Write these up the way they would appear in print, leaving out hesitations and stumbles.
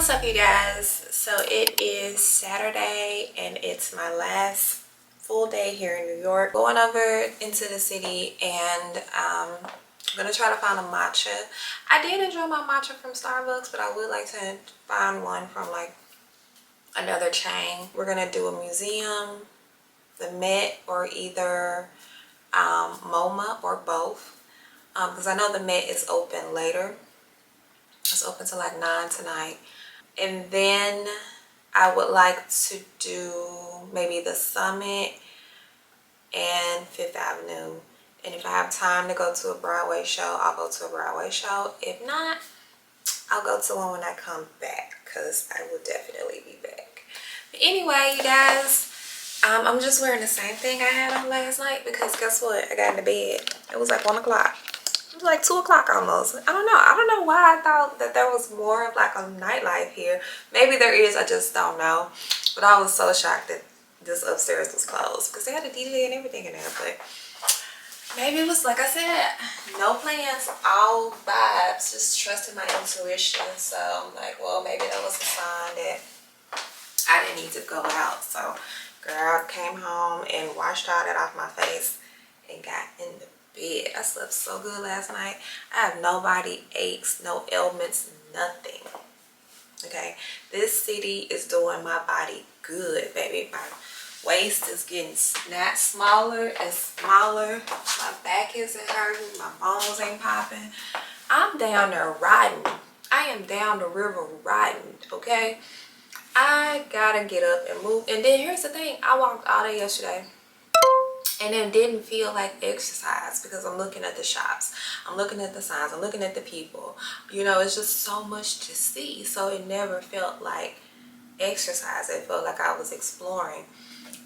What's up, you guys? So it is Saturday and it's my last full day here in New York. Going over into the city and I'm gonna try to find a matcha. I did enjoy my matcha from Starbucks, but I would like to find one from like another chain. We're gonna do a museum, the Met, or either MoMA, or both, because I know the Met is open later. It's open till like 9 tonight. And then I would like to do maybe the Summit and Fifth Avenue. And if I have time to go to a Broadway show, I'll go to a Broadway show. If not, I'll go to one when I come back, because I will definitely be back. But anyway, you guys, I'm just wearing the same thing I had on last night, because guess what? I got into bed. It was like 1 o'clock. It was like 2 o'clock almost. I don't know why I thought that there was more of like a nightlife here. Maybe there is, I just don't know. But I was so shocked that this upstairs was closed, because they had a DJ and everything in there. But maybe it was, like I said, no plans, all vibes, just trusting my intuition. So I'm like, well, maybe that was a sign that I didn't need to go out. So girl, came home and washed all that off my face and got in the bed. I slept so good last night. I have no body aches, no ailments, nothing. Okay, this city is doing my body good, baby. My waist is getting not smaller, it's smaller. My back isn't hurting, my bones ain't popping. I'm down there riding. I am down the river riding, okay? I gotta get up and move. And then here's the thing, I walked all day yesterday and then didn't feel like exercise, because I'm looking at the shops, I'm looking at the signs, I'm looking at the people. You know, it's just so much to see. So it never felt like exercise. It felt like I was exploring.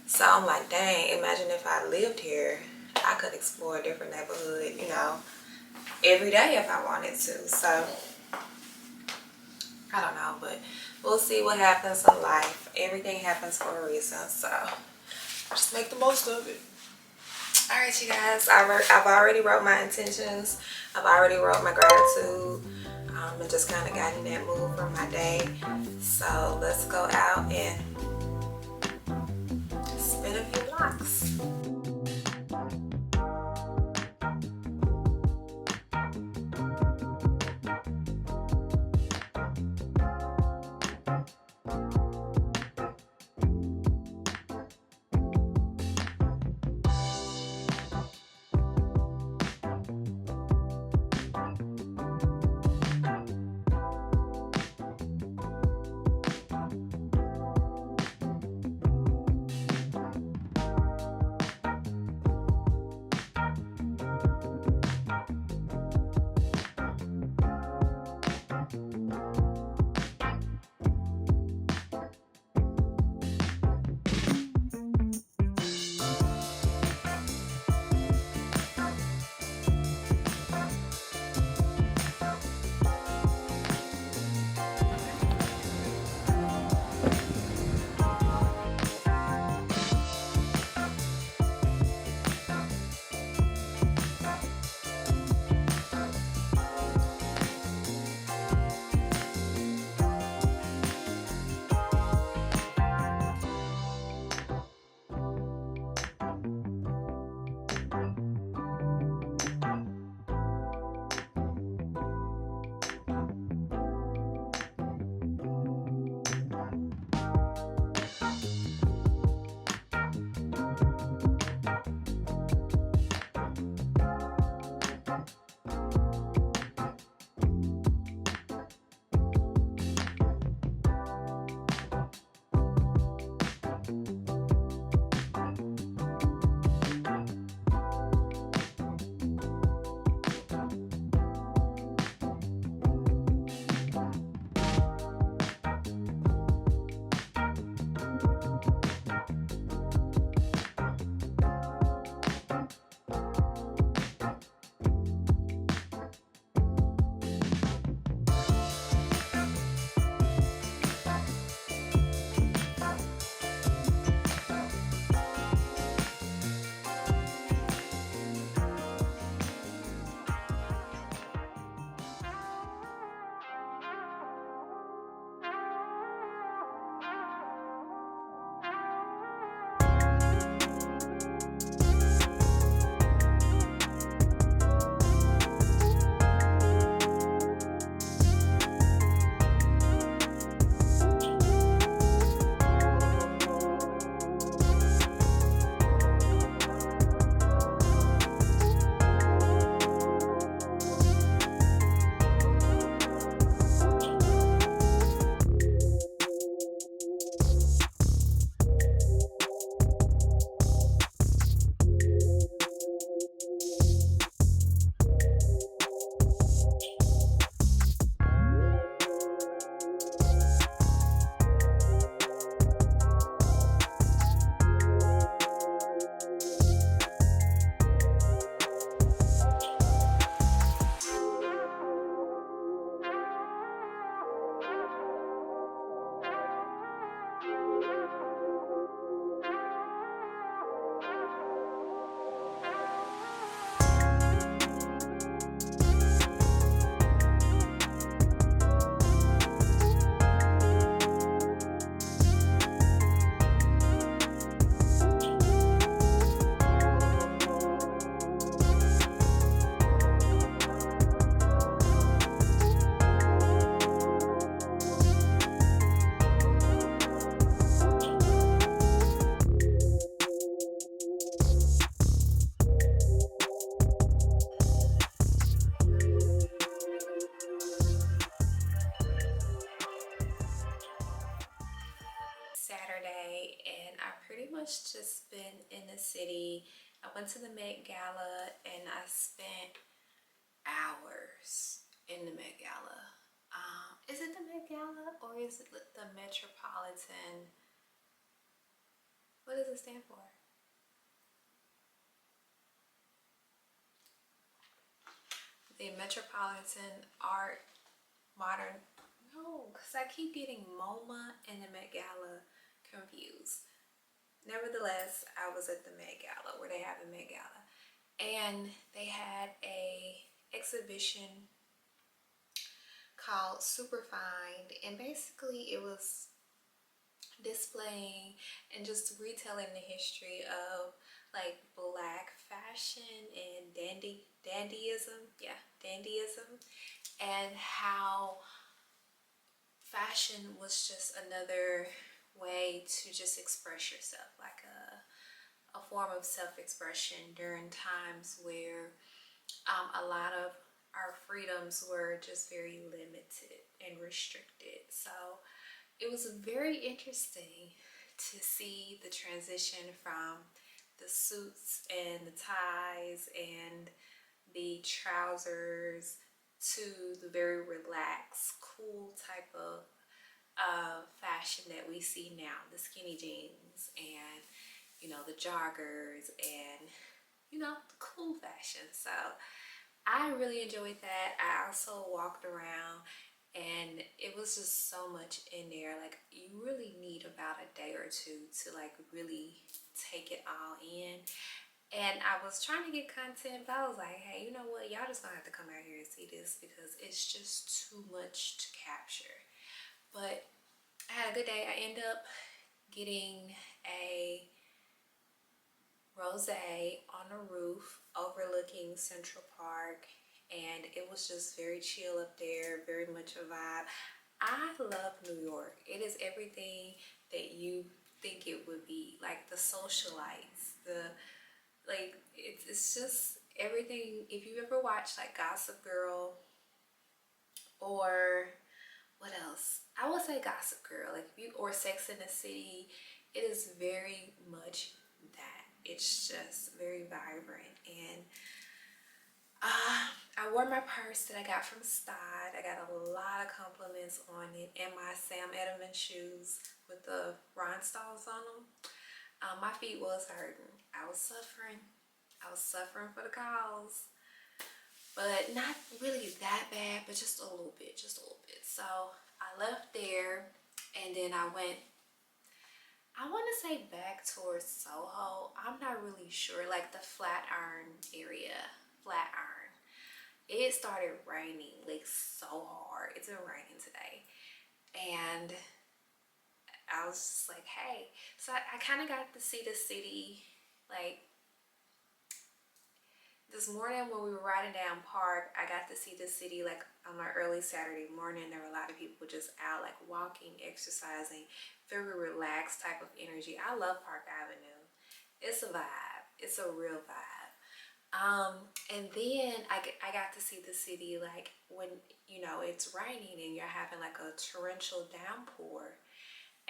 So I'm like, dang, imagine if I lived here, I could explore a different neighborhood, you know, every day if I wanted to. So I don't know, but we'll see what happens in life. Everything happens for a reason, so just make the most of it. All right, you guys, I've already wrote my intentions. I've already wrote my gratitude, and just kind of got in that mood for my day. So let's go out and spin a few blocks. just been in the city. I went to the Met Gala and I spent hours in the Met Gala. Is it the Met Gala or is it the Metropolitan? What does it stand for? The Metropolitan Art Modern. No, because I keep getting MoMA and the Met Gala confused. Nevertheless, I was at the Met Gala where they have the Met Gala. And they had a exhibition called Superfind. And basically it was displaying and just retelling the history of like black fashion and dandyism, and how fashion was just another way to just express yourself, like a form of self-expression during times where a lot of our freedoms were just very limited and restricted. So it was very interesting to see the transition from the suits and the ties and the trousers to the very relaxed, cool type of fashion that we see now. The skinny jeans and, you know, the joggers and, you know, the cool fashion. So I really enjoyed that. I also walked around and it was just so much in there. Like, you really need about a day or two to like really take it all in. And I was trying to get content, but I was like, hey, you know what? Y'all just gonna have to come out here and see this because it's just too much to capture. But I had a good day. I ended up getting a rosé on the roof overlooking Central Park, and it was just very chill up there, very much a vibe. I love New York. It is everything that you think it would be, like the socialites, it's just everything. If you ever watched like Gossip Girl, or what else? I would say Gossip Girl, like or Sex in the City. It is very much that. It's just very vibrant. And I wore my purse that I got from Stod. I got a lot of compliments on it, and my Sam Edelman shoes with the rhinestones on them. My feet was hurting. I was suffering for the cause, but not really that bad, but just a little bit. So I left there, and then I went, I want to say back towards Soho. I'm not really sure, like the Flatiron area. It started raining like so hard. It's been raining today, and I was just like, hey. So I kind of got to see the city. Like this morning when we were riding down Park, I got to see the city like on my early Saturday morning. There were a lot of people just out like walking, exercising, very relaxed type of energy. I love Park Avenue. It's a vibe. It's a real vibe. And then I got to see the city like when, you know, it's raining and you're having like a torrential downpour,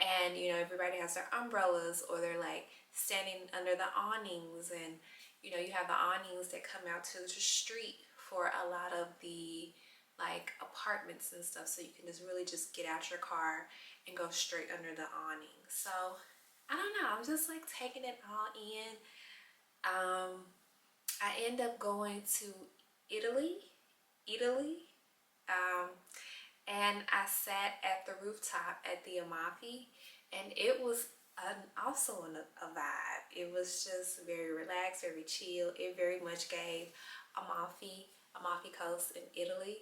and you know, everybody has their umbrellas or they're like standing under the awnings, and you know, you have the awnings that come out to the street for a lot of the like apartments and stuff, so you can just really just get out your car and go straight under the awning. So I don't know, I'm just like taking it all in. I end up going to Italy, and I sat at the rooftop at the Amalfi, and it was also a vibe. It was just very relaxed, very chill. It very much gave Amalfi Coast in Italy.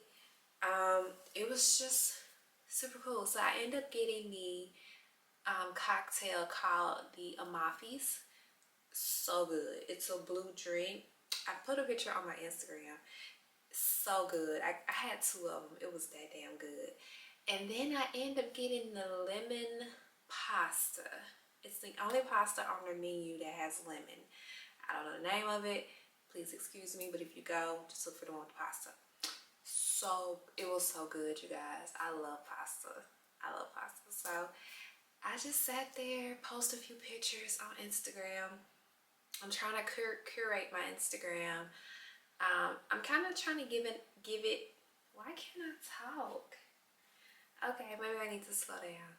It was just super cool. So I ended up getting the cocktail called the Amalfi's. So good. It's a blue drink. I put a picture on my Instagram. So good. I had two of them. It was that damn good. And then I end up getting the lemon pasta. It's the only pasta on the menu that has lemon. I don't know the name of it. Please excuse me, but if you go, just look for the one with pasta. So it was so good, you guys. I love pasta. So I just sat there, post a few pictures on Instagram. I'm trying to curate my Instagram. I'm kind of trying to give it. Why can't I talk? Okay, maybe I need to slow down.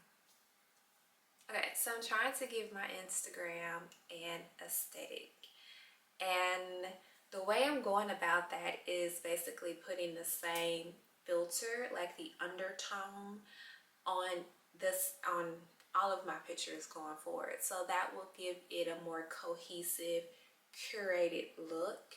Okay, so I'm trying to give my Instagram an aesthetic. And the way I'm going about that is basically putting the same filter, like the undertone, on all of my pictures going forward. So that will give it a more cohesive, curated look.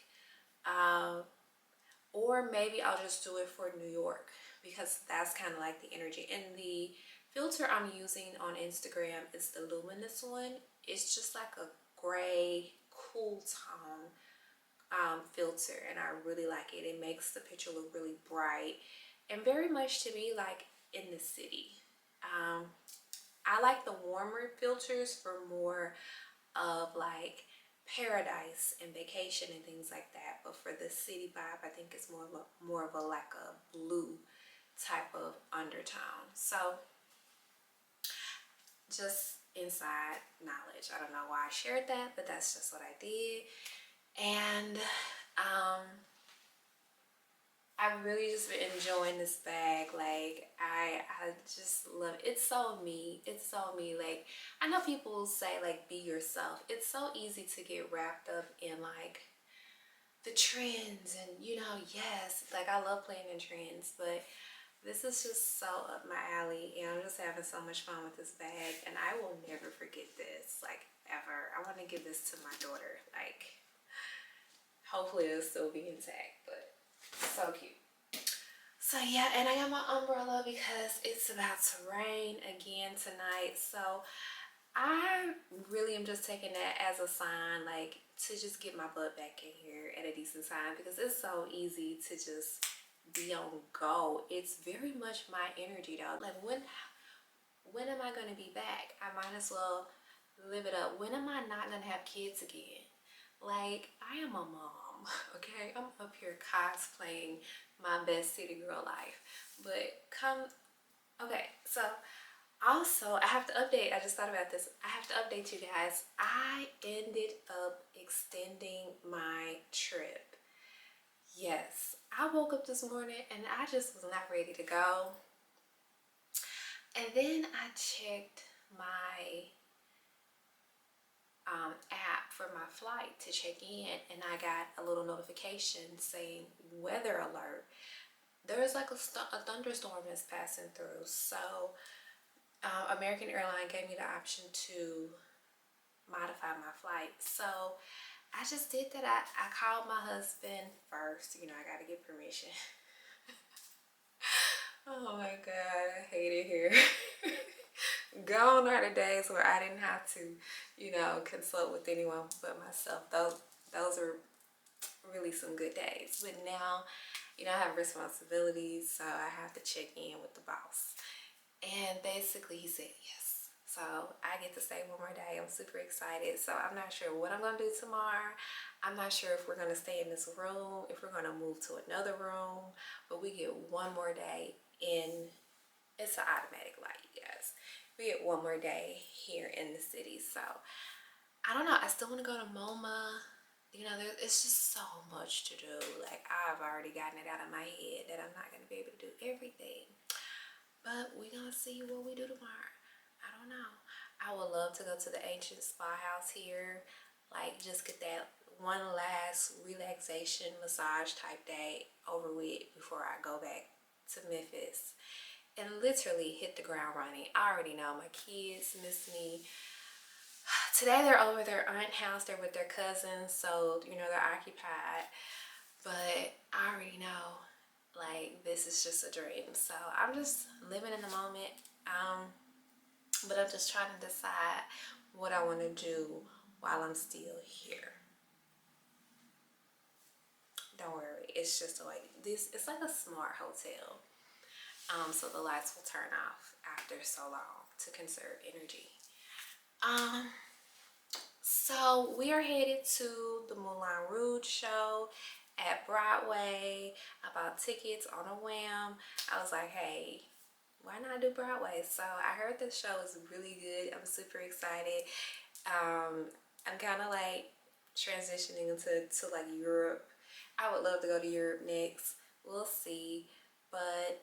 Or maybe I'll just do it for New York because that's kind of like the energy. And the filter I'm using on Instagram is the luminous one. It's just like a gray, cool tone filter, and I really like it. It makes the picture look really bright and very much to me like in the city. I like the warmer filters for more of like paradise and vacation and things like that, but for the city vibe I think it's more of a like a blue type of undertone. So just inside knowledge, I don't know why I shared that, but that's just what I did. And I've really just been enjoying this bag. Like I just love it. It's so me. It's so me. Like I know people say like be yourself. It's so easy to get wrapped up in like the trends and yes, like I love playing in trends, but this is just so up my alley and I'm just having so much fun with this bag and I will never forget this, like ever. I want to give this to my daughter. Like hopefully it'll still be intact, but so cute. So yeah, and I got my umbrella because it's about to rain again tonight. So I really am just taking that as a sign, like to just get my butt back in here at a decent time because it's so easy to just be on go. It's very much my energy though. Like when am I going to be back? I might as well live it up. When am I not going to have kids again? Like, I am a mom, okay? I'm up here cosplaying my best city girl life. But okay, so also I have to update, I just thought about this. I have to update you guys. I ended up extending my trip. Yes, I woke up this morning and I just was not ready to go. And then I checked my app for my flight to check in and I got a little notification saying weather alert. There's like a thunderstorm that's passing through. So American Airlines gave me the option to modify my flight. So I just did that. I called my husband first. I got to get permission. Oh my God, I hate it here. Gone are the days where I didn't have to, consult with anyone but myself. Those are really some good days. But now, I have responsibilities, so I have to check in with the boss. And basically he said yes. So I get to stay one more day. I'm super excited. So I'm not sure what I'm going to do tomorrow. I'm not sure if we're going to stay in this room, if we're going to move to another room, but we get one more day in. It's an automatic light, you guys. We get one more day here in the city. So I don't know. I still want to go to MoMA. It's just so much to do. Like I've already gotten it out of my head that I'm not going to be able to do everything. But we're going to see what we do tomorrow. I don't know. I would love to go to the ancient spa house here. Like just get that one last relaxation massage type day over with before I go back to Memphis. And literally hit the ground running. I already know my kids miss me. Today they're over their aunt's house. They're with their cousins. So, they're occupied. But I already know, like, this is just a dream. So I'm just living in the moment. But I'm just trying to decide what I want to do while I'm still here. Don't worry. It's just like this. It's like a smart hotel. So the lights will turn off after so long to conserve energy. So we are headed to the Moulin Rouge show at Broadway. I bought tickets on a whim. I was like, hey, why not do Broadway? So I heard this show is really good. I'm super excited. I'm kind of like transitioning into like Europe. I would love to go to Europe next. We'll see. But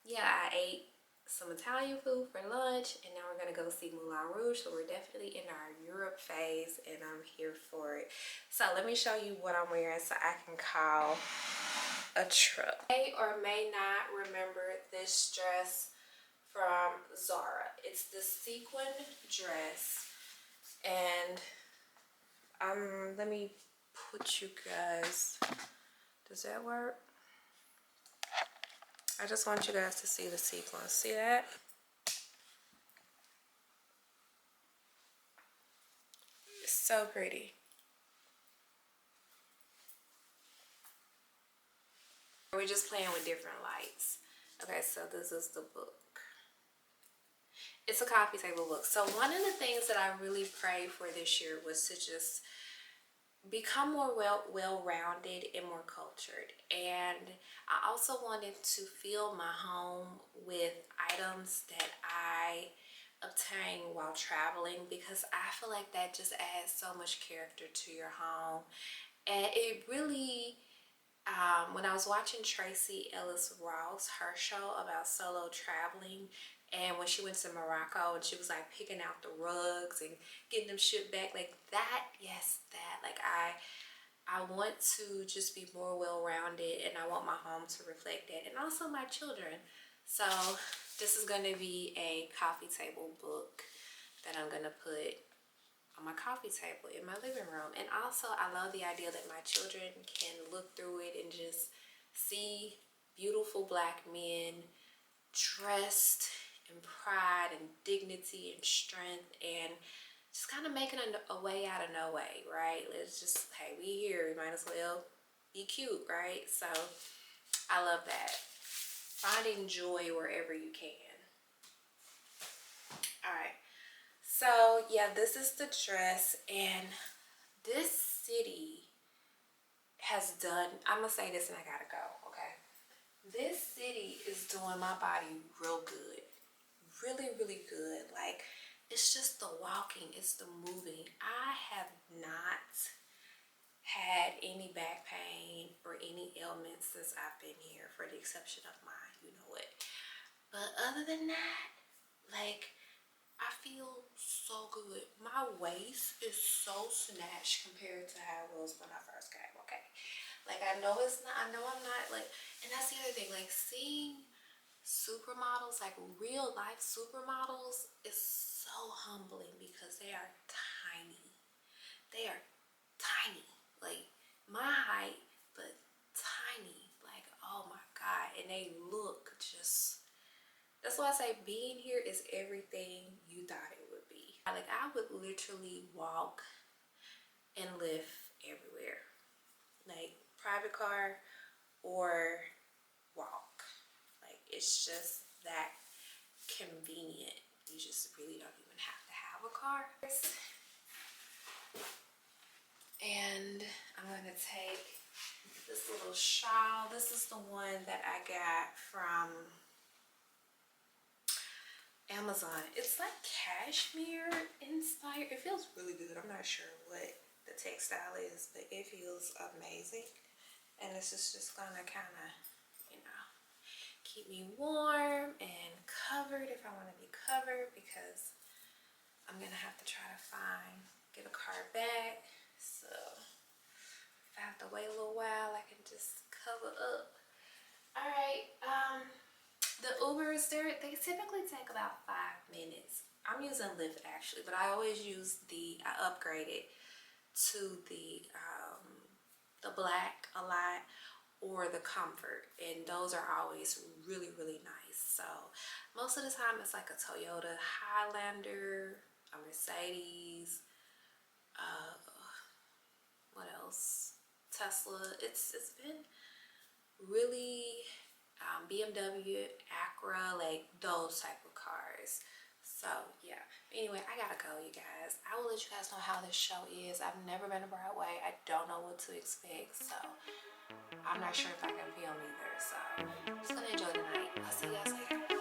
yeah, I ate some Italian food for lunch, and now we're gonna go see Moulin Rouge. So we're definitely in our Europe phase, and I'm here for it. So let me show you what I'm wearing so I can call a truck. May or may not remember this dress from Zara. It's the sequin dress, and let me put you guys, does that work? I just want you guys to see the sequins. See that? It's so pretty. We're just playing with different lights. Okay, so this is the book. It's a coffee table book. So one of the things that I really prayed for this year was to just become more well-rounded and more cultured. And I also wanted to fill my home with items that I obtain while traveling, because I feel like that just adds so much character to your home. And it really, when I was watching Tracy Ellis Ross, her show about solo traveling, and when she went to Morocco and she was like picking out the rugs and getting them shipped back, like that, yes, that, like I want to just be more well-rounded, and I want my home to reflect that, and also my children. So this is going to be a coffee table book that I'm going to put on my coffee table in my living room. And also I love the idea that my children can look through it and just see beautiful black men dressed in pride and dignity and strength, and just kind of making a way out of no way, right? Let's just, hey, we here, we might as well be cute, right? So I love that. Finding joy wherever you can. All right, so yeah, this is the dress, and this city has done, I'm gonna say this and I gotta go, okay? This city is doing my body real good. Really, really good. Like, it's just the walking, it's the moving. I have not had any back pain or any ailments since I've been here, for the exception of my, you know what. But other than that, like, I feel so good. My waist is so snatched compared to how it was when I first came, okay? Like, I know it's not, I know I'm not, like, and that's the other thing, like, seeing supermodels, like real life supermodels, is so humbling because they are tiny. They are tiny, like my height, but tiny, like, oh my God. And they look just, that's why I say being here is everything you thought it would be. Like, I would literally walk and live everywhere, like private car or walk. Like, it's just that convenient. You just really don't even have to have a car. And I'm gonna take this little shawl. This is the one that I got from Amazon. It's like cashmere inspired. It feels really good. I'm not sure what the textile is, but it feels amazing. And this is just gonna kind of, you know, keep me warm and covered if I want to be covered, because I'm gonna have to try to get a car back. So if I have to wait a little while, I can just cover up. All right, the Ubers, they typically take about 5 minutes. I'm using Lyft actually, but I always use I upgraded to the Black a lot, or the Comfort, and those are always really, really nice. So most of the time it's like a Toyota Highlander, a Mercedes, what else, Tesla. It's been really BMW, Acura, like those type of cars. So yeah, but anyway, I gotta go, you guys. I will let you guys know how this show is. I've never been to Broadway. I don't know what to expect, so I'm not sure if I can film either. So I'm just gonna enjoy the night. I'll see you guys later. Bye.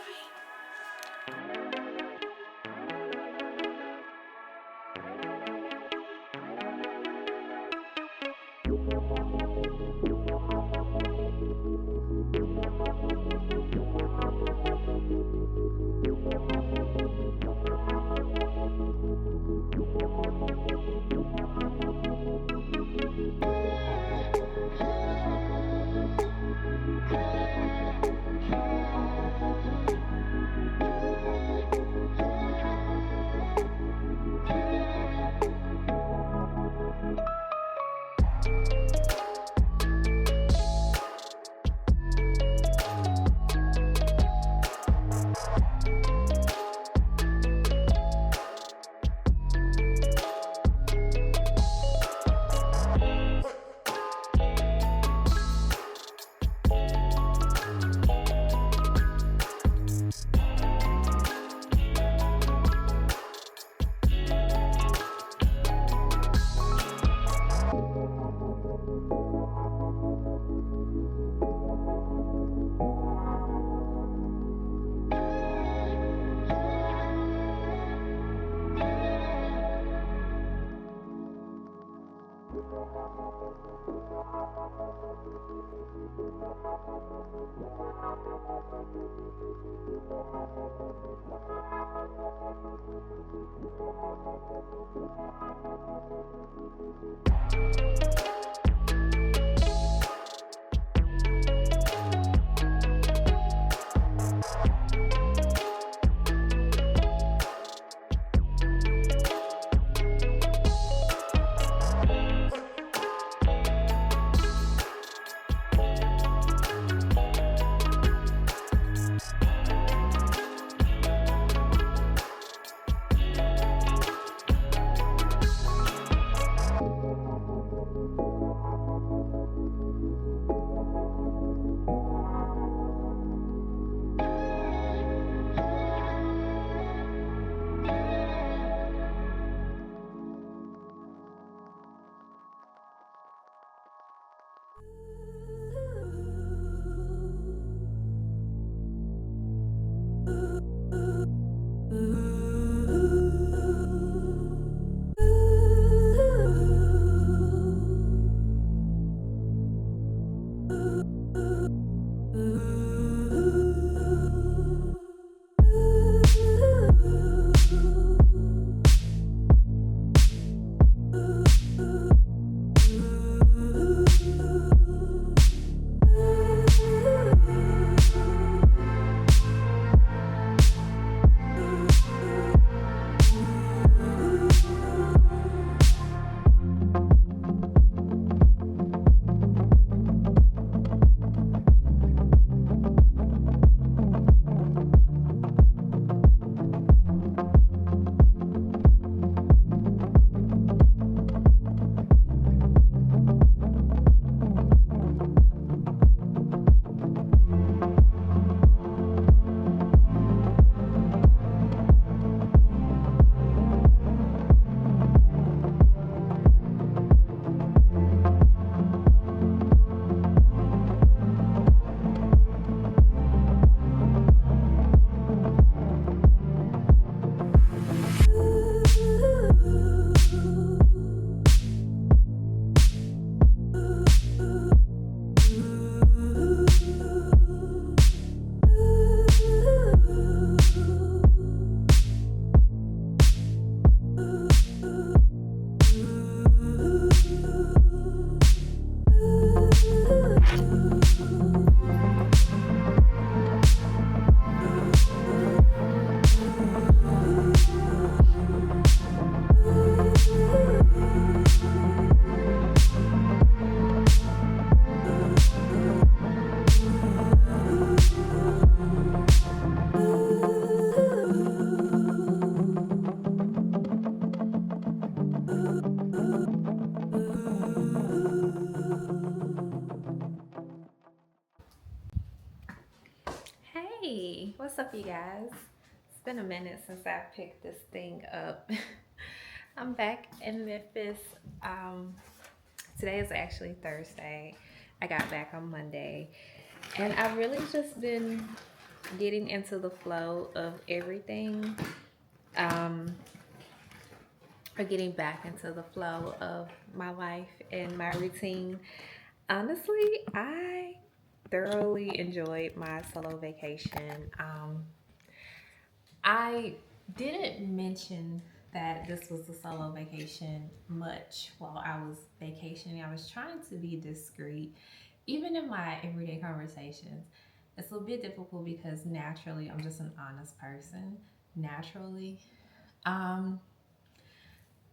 Hey, what's up, you guys? It's been a minute since I picked this thing up. I'm back in Memphis. Um, Today is actually Thursday. I got back on Monday. And I've really just been getting into the flow of everything. Um, or getting back into the flow of my life and my routine. Honestly, I thoroughly enjoyed my solo vacation. I didn't mention that this was a solo vacation much while I was vacationing. I was trying to be discreet, even in my everyday conversations. It's a bit difficult because naturally I'm just an honest person. Naturally. Um,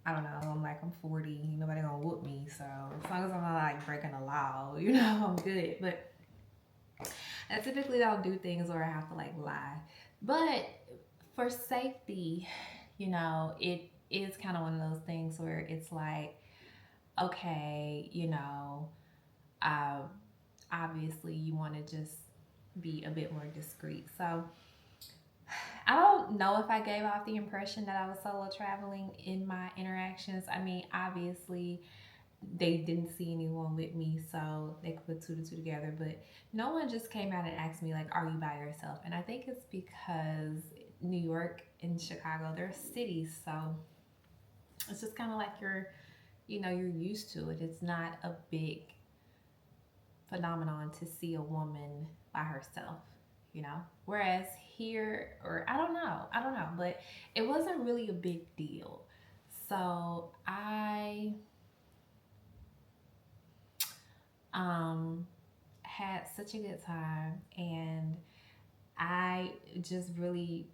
I don't know. I'm 40. Nobody gonna whoop me. So as long as I'm not like breaking the law, I'm good. But I typically don't do things where I have to like lie. But for safety, it is kind of one of those things where it's like, okay, uh, obviously you want to just be a bit more discreet. So I don't know if I gave off the impression that I was solo traveling in my interactions. I mean, obviously, they didn't see anyone with me, so they could put two to two together. But no one just came out and asked me, like, are you by yourself? And I think it's because New York and Chicago, they're cities, so it's just kind of like you're used to it. It's not a big phenomenon to see a woman by herself, Whereas here, or I don't know, but it wasn't really a big deal. So I um had such a good time, and I just really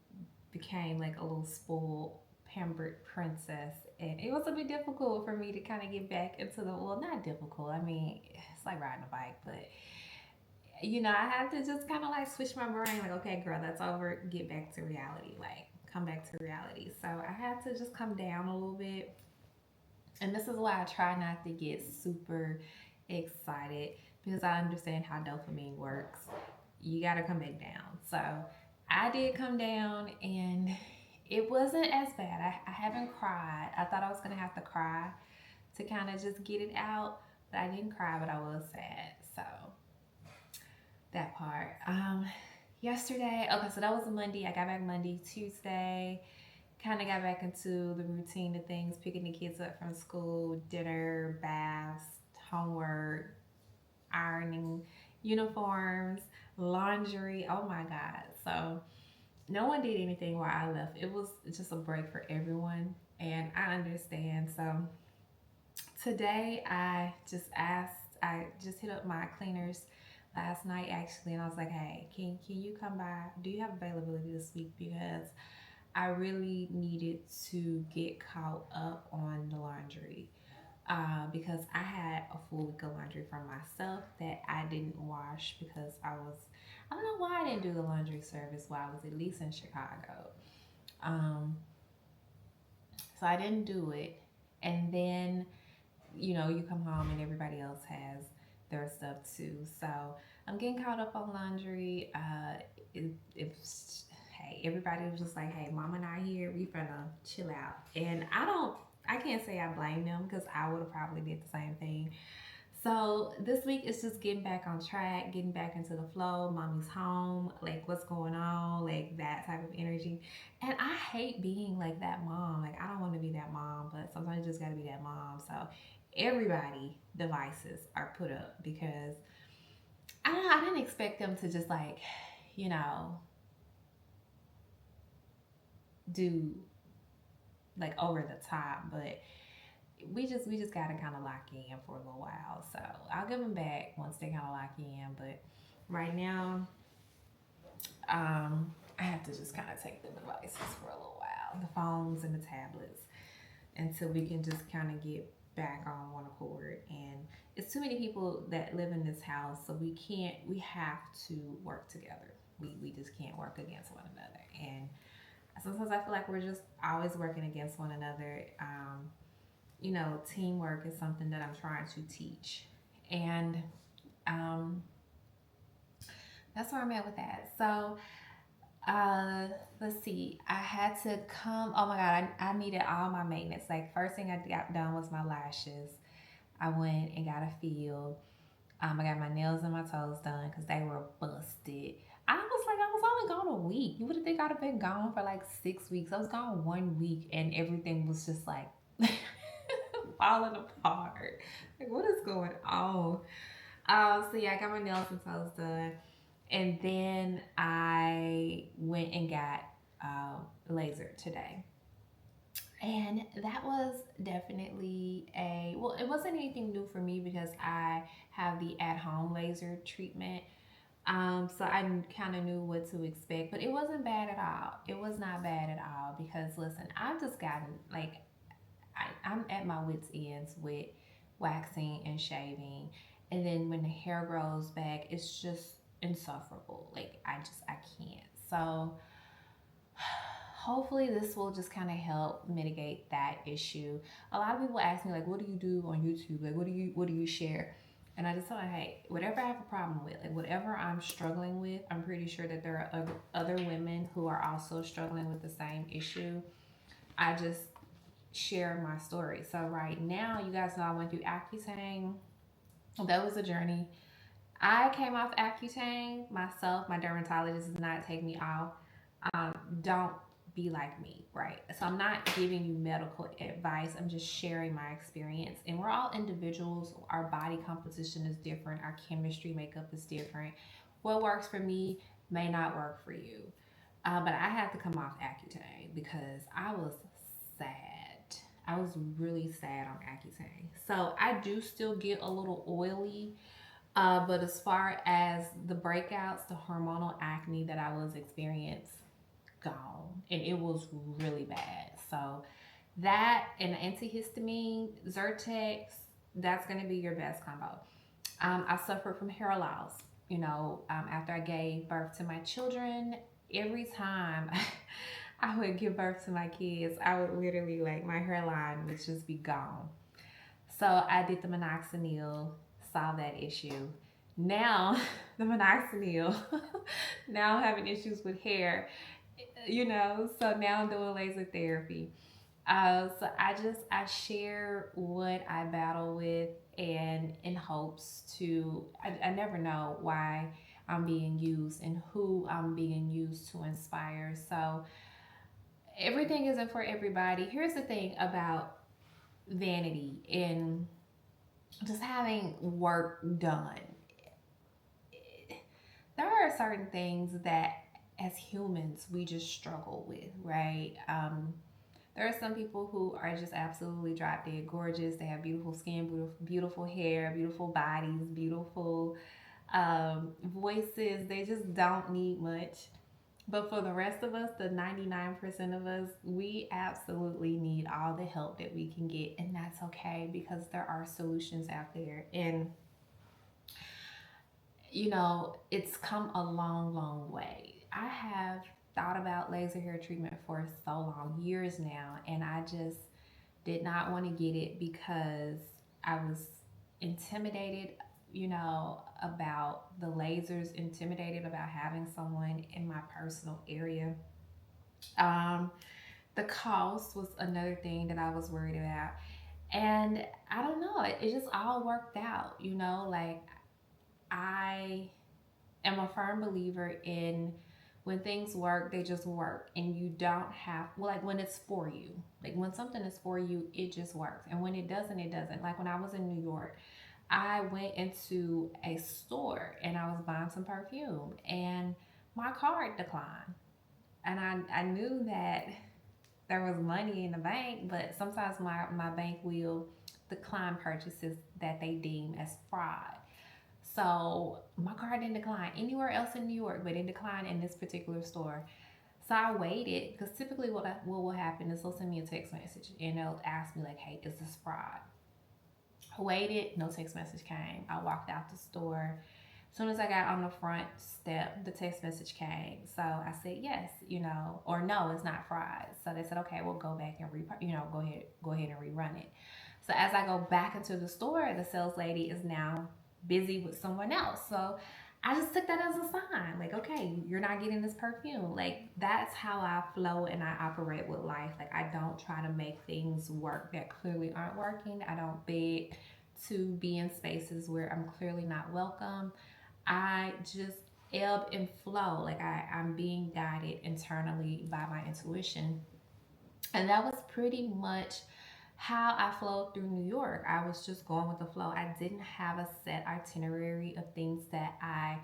became like a little spoiled, pampered princess. And it was a bit difficult for me to kind of get back into well, not difficult. I mean, it's like riding a bike, but I had to just kind of like switch my brain, like, okay, girl, that's over. Get back to reality. Like, come back to reality. So I had to just come down a little bit. And this is why I try not to get super excited, because I understand how dopamine works. You got to come back down. So I did come down, and it wasn't as bad. I haven't cried. I thought I was going to have to cry to kind of just get it out, but I didn't cry, but I was sad. So that part. Yesterday, okay, so that was a Monday. I got back Monday, Tuesday. Kind of got back into the routine of things, picking the kids up from school, dinner, baths, homework, ironing, uniforms, laundry. Oh my God. So no one did anything while I left. It was just a break for everyone, and I understand. So today I just hit up my cleaners last night actually, and I was like, hey, can you come by? Do you have availability this week? Because I really needed to get caught up on the laundry. Because I had a full week of laundry for myself that I didn't wash because I don't know why I didn't do the laundry service while I was at least in Chicago. Um, so I didn't do it. And then, you come home and everybody else has their stuff too. So I'm getting caught up on laundry. If hey, everybody was just like, hey, mama not here, we finna chill out. And I can't say I blame them, because I would have probably did the same thing. So this week is just getting back on track, getting back into the flow. Mommy's home, like what's going on, like that type of energy. And I hate being like that mom. Like, I don't want to be that mom, but sometimes you just gotta be that mom. So everybody devices are put up, because I don't know, I didn't expect them to just like, you know, do like over the top, but we just gotta kind of lock in for a little while. So I'll give them back once they kind of lock in. But right now, I have to just kind of take the devices for a little while, the phones and the tablets, until we can just kind of get back on one accord. And it's too many people that live in this house, so we have to work together. We just can't work against one another. And sometimes I feel like we're just always working against one another. Teamwork is something that I'm trying to teach. And um, that's where I'm at with that. So Let's see. I had to come. Oh my god, I needed all my maintenance. Like first thing I got done was my lashes. I went and got a feel. I got my nails and my toes done because they were busted. I was only gone a week. You would have think I'd have been gone for like 6 weeks. I was gone 1 week and everything was just like falling apart. Like what is going on? So yeah, I got my nails and toes done, and then I went and got laser today. And that was definitely a well, it wasn't anything new for me because I have the at home laser treatment. So I kind of knew what to expect, but it wasn't bad at all. It was not bad at all because listen, I've just gotten like I'm at my wits' ends with waxing and shaving, and then when the hair grows back, it's just insufferable. Like I can't. So hopefully this will just kind of help mitigate that issue. A lot of people ask me like, what do you do on YouTube? Like, what do you share? And I just tell them, hey, whatever I have a problem with, like whatever I'm struggling with, I'm pretty sure that there are other women who are also struggling with the same issue. I just share my story. So right now, you guys know I went through Accutane. That was a journey. I came off Accutane myself. My dermatologist did not take me off. Don't be like me, right? So I'm not giving you medical advice. I'm just sharing my experience. And we're all individuals. Our body composition is different. Our chemistry makeup is different. What works for me may not work for you. But I had to come off Accutane because I was sad. I was really sad on Accutane. So I do still get a little oily, but as far as the breakouts, the hormonal acne that I was experiencing, gone. And it was really bad. So that and antihistamine, Zyrtex, that's going to be your best combo. I suffered from hair loss. After I gave birth to my children, every time I would give birth to my kids, I would literally like my hairline would just be gone. So I did the minoxidil, solve that issue. Now the minoxidil, now I'm having issues with hair, so now I'm doing laser therapy. So I share what I battle with, and in hopes I never know why I'm being used and who I'm being used to inspire. So everything isn't for everybody. Here's the thing about vanity and just having work done. There are certain things that as humans we just struggle with, right? There are some people who are just absolutely drop dead gorgeous. They have beautiful skin, beautiful hair, beautiful bodies, beautiful voices. They just don't need much. But for the rest of us, the 99% of us, we absolutely need all the help that we can get. And that's okay because there are solutions out there. And it's come a long, long way. I have thought about laser hair treatment for so long, years now, and I just did not want to get it because I was intimidated, about the lasers, intimidated about having someone in my personal area. Um, the cost was another thing that I was worried about. And I don't know, it just all worked out, like I am a firm believer in when things work, they just work. And you don't have, well, like when it's for you. Like when something is for you, it just works. And when it doesn't, it doesn't. Like when I was in New York, I went into a store and I was buying some perfume and my card declined. And I knew that there was money in the bank, but sometimes my bank will decline purchases that they deem as fraud. So my card didn't decline anywhere else in New York, but it declined in this particular store. So I waited because typically what will happen is they'll send me a text message and they'll ask me like, "Hey, is this fraud?" I waited, no text message came. I walked out the store. As soon as I got on the front step, the text message came. So I said yes, or no, it's not fraud. So they said, okay, we'll go back and go ahead and rerun it. So as I go back into the store, the sales lady is now busy with someone else. So I just took that as a sign. Like, okay, you're not getting this perfume. Like, that's how I flow and I operate with life. Like, I don't try to make things work that clearly aren't working. I don't beg to be in spaces where I'm clearly not welcome. I just ebb and flow. Like, I'm being guided internally by my intuition. And that was pretty much how I flowed through New York. I was just going with the flow. I didn't have a set itinerary of things that I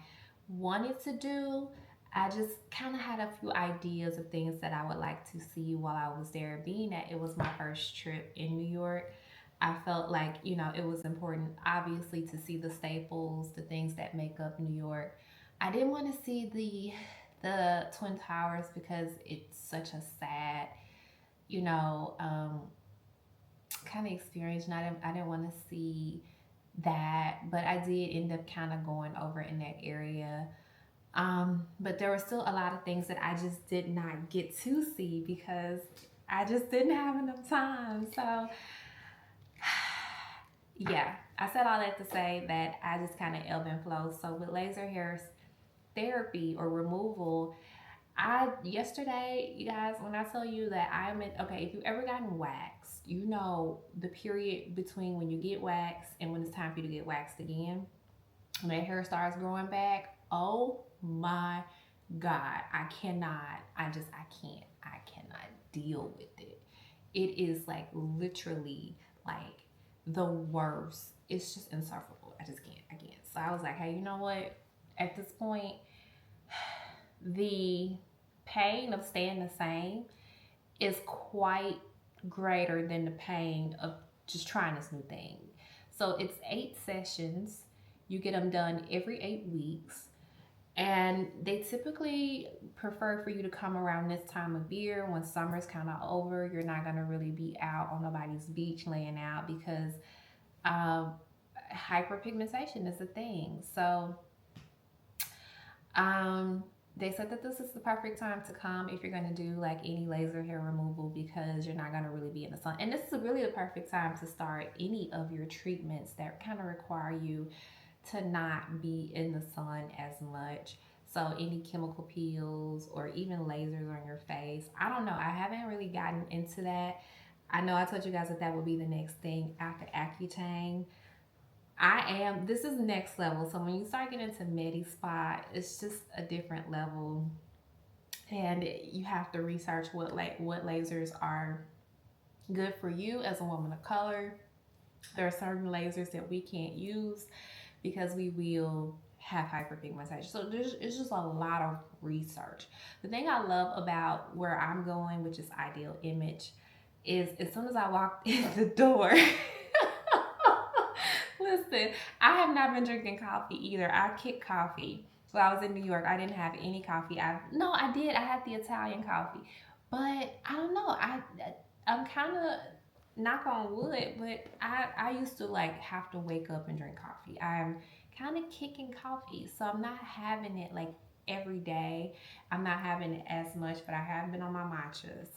wanted to do. I just kind of had a few ideas of things that I would like to see while I was there. Being that it was my first trip in New York, I felt like, it was important, obviously, to see the staples, the things that make up New York. I didn't want to see the Twin Towers because it's such a sad, you know, um, kind of experience. And I didn't want to see that, but I did end up kind of going over in that area. But there were still a lot of things that I just did not get to see because I just didn't have enough time. So, yeah, I said all that to say that I just kind of ebb and flow. So, with laser hair therapy or removal, yesterday, you guys, when I tell you that I'm in, okay, if you've ever gotten waxed, the period between when you get waxed and when it's time for you to get waxed again, when that hair starts growing back. Oh my God, I cannot deal with it. It is like literally like the worst. It's just insufferable. I can't. So I was like, hey, you know what? At this point, the pain of staying the same is quite greater than the pain of just trying this new thing. So it's 8 sessions. You get them done every 8 weeks. And they typically prefer for you to come around this time of year when summer's kind of over. You're not going to really be out on nobody's beach laying out because um, hyperpigmentation is a thing. So um, they said that this is the perfect time to come if you're going to do like any laser hair removal because you're not going to really be in the sun. And this is really the perfect time to start any of your treatments that kind of require you to not be in the sun as much. So any chemical peels or even lasers on your face. I don't know. I haven't really gotten into that. I know I told you guys that that would be the next thing after Accutane. This is next level. So when you start getting into Medi Spa, it's just a different level. And you have to research what lasers are good for you as a woman of color. There are certain lasers that we can't use because we will have hyperpigmentation. So it's just a lot of research. The thing I love about where I'm going, which is Ideal Image, is as soon as I walked in the door, listen, I have not been drinking coffee either. I kicked coffee. When I was in New York, I didn't have any coffee. No, I did. I had the Italian coffee, but I don't know. I'm kind of, knock on wood, but I used to like have to wake up and drink coffee. I'm kind of kicking coffee, so I'm not having it like every day. I'm not having it as much, but I have been on my matchas.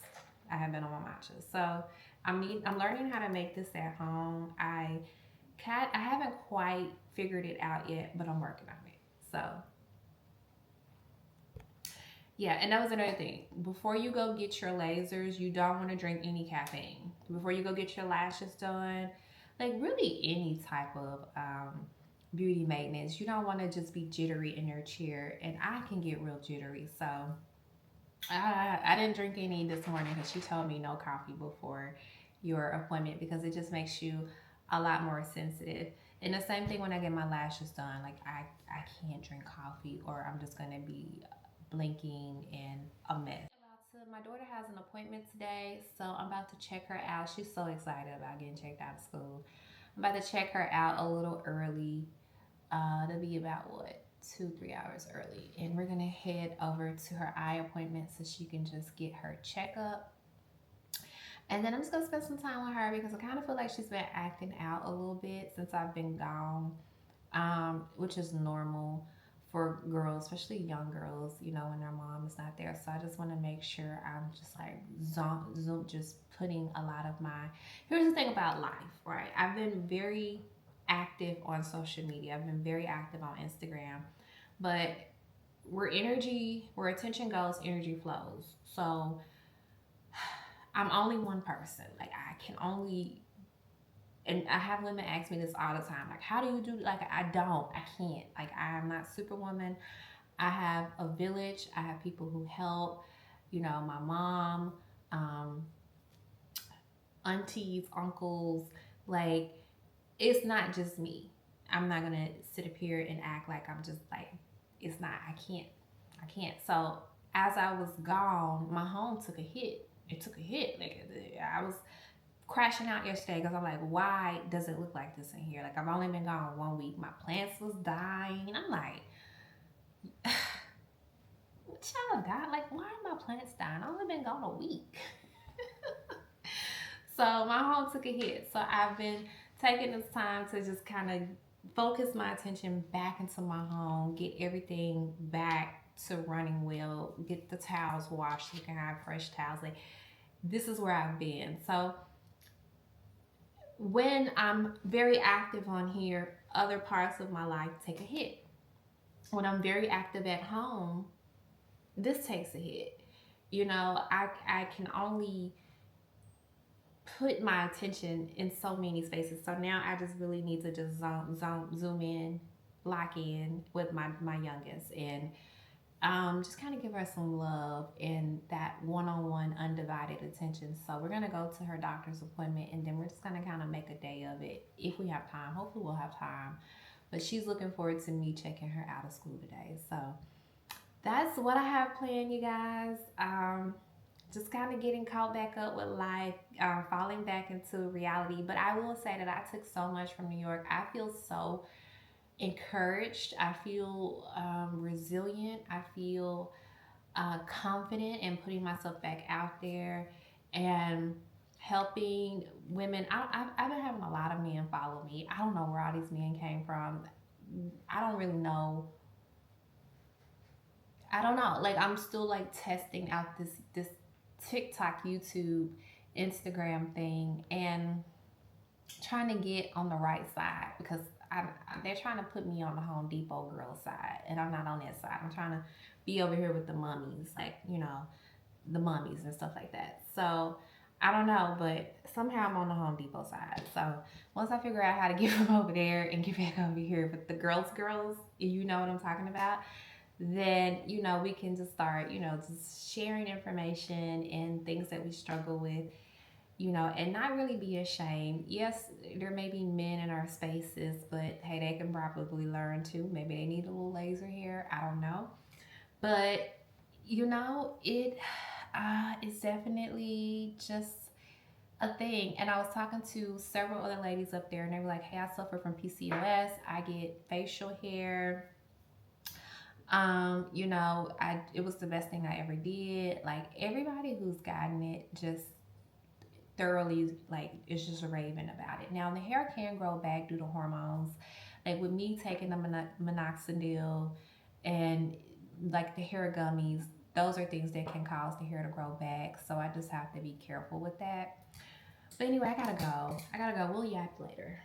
So I'm learning how to make this at home. I haven't quite figured it out yet, but I'm working on it. So yeah, and that was another thing. Before you go get your lasers, you don't want to drink any caffeine. Before you go get your lashes done, like really any type of beauty maintenance, you don't want to just be jittery in your chair. And I can get real jittery, so I didn't drink any this morning because she told me no coffee before your appointment because it just makes you a lot more sensitive. And the same thing when I get my lashes done. Like I can't drink coffee or I'm just gonna be blinking and a mess. My daughter has an appointment today, so I'm about to check her out. She's so excited about getting checked out of school. I'm about to check her out a little early. It'll be about what 2-3 hours early, and we're gonna head over to her eye appointment so she can just get her checkup. And then I'm just gonna spend some time with her because I kind of feel like she's been acting out a little bit since I've been gone, which is normal for girls, especially young girls, when their mom is not there. So I just want to make sure I'm just like just putting a lot of my. Here's the thing about life, right? I've been very active on social media. I've been very active on Instagram, But where attention goes, energy flows. So I'm only one person. Like I can only, and I have women ask me this all the time. Like, how do you do? Like, I can't. Like, I'm not Superwoman. I have a village. I have people who help. You know, my mom, um, aunties, uncles. Like, it's not just me. I'm not gonna sit up here and act like I'm just like, it's not. I can't. I can't. So as I was gone, my home took a hit. It took a hit. Like I was crashing out yesterday because I'm like, why does it look like this in here? Like I've only been gone 1 week. My plants was dying. I'm like, what y'all got? Like, why are my plants dying? I've only been gone a week. So my home took a hit. So I've been taking this time to just kind of focus my attention back into my home, get everything back to running well, get the towels washed. You can have fresh towels. Like this is where I've been. So when I'm very active on here, other parts of my life take a hit. When I'm very active at home, this takes a hit. You know, I can only put my attention in so many spaces. So now I just really need to just zoom in, lock in with my youngest, and just kind of give her some love and that one-on-one undivided attention. So we're gonna go to her doctor's appointment, and then we're just gonna kind of make a day of it if we have time. Hopefully we'll have time. But she's looking forward to me checking her out of school today. So that's what I have planned, you guys. Just kind of getting caught back up with life, falling back into reality. But I will say that I took so much from New York. I feel so encouraged. I feel resilient. I feel confident in putting myself back out there and helping women. I've been having a lot of men follow me. I don't know where all these men came from. I don't really know. I don't know. Like I'm still like testing out this TikTok, YouTube, Instagram thing, and trying to get on the right side because they're trying to put me on the Home Depot girl side, and I'm not on that side. I'm trying to be over here with the mummies, like the mummies and stuff like that. So I don't know, but somehow I'm on the Home Depot side. So once I figure out how to get from over there and get back over here with the girls, you know what I'm talking about, then we can just start just sharing information and things that we struggle with, and not really be ashamed. Yes, there may be men in our spaces, but hey, they can probably learn too. Maybe they need a little laser hair. I don't know. But, it is definitely just a thing. And I was talking to several other ladies up there, and they were like, hey, I suffer from PCOS. I get facial hair. It was the best thing I ever did. Like everybody who's gotten it just thoroughly like is just raving about it. Now the hair can grow back due to hormones. Like with me taking the minoxidil and like the hair gummies, those are things that can cause the hair to grow back. So I just have to be careful with that. But anyway, I gotta go. We'll yap later.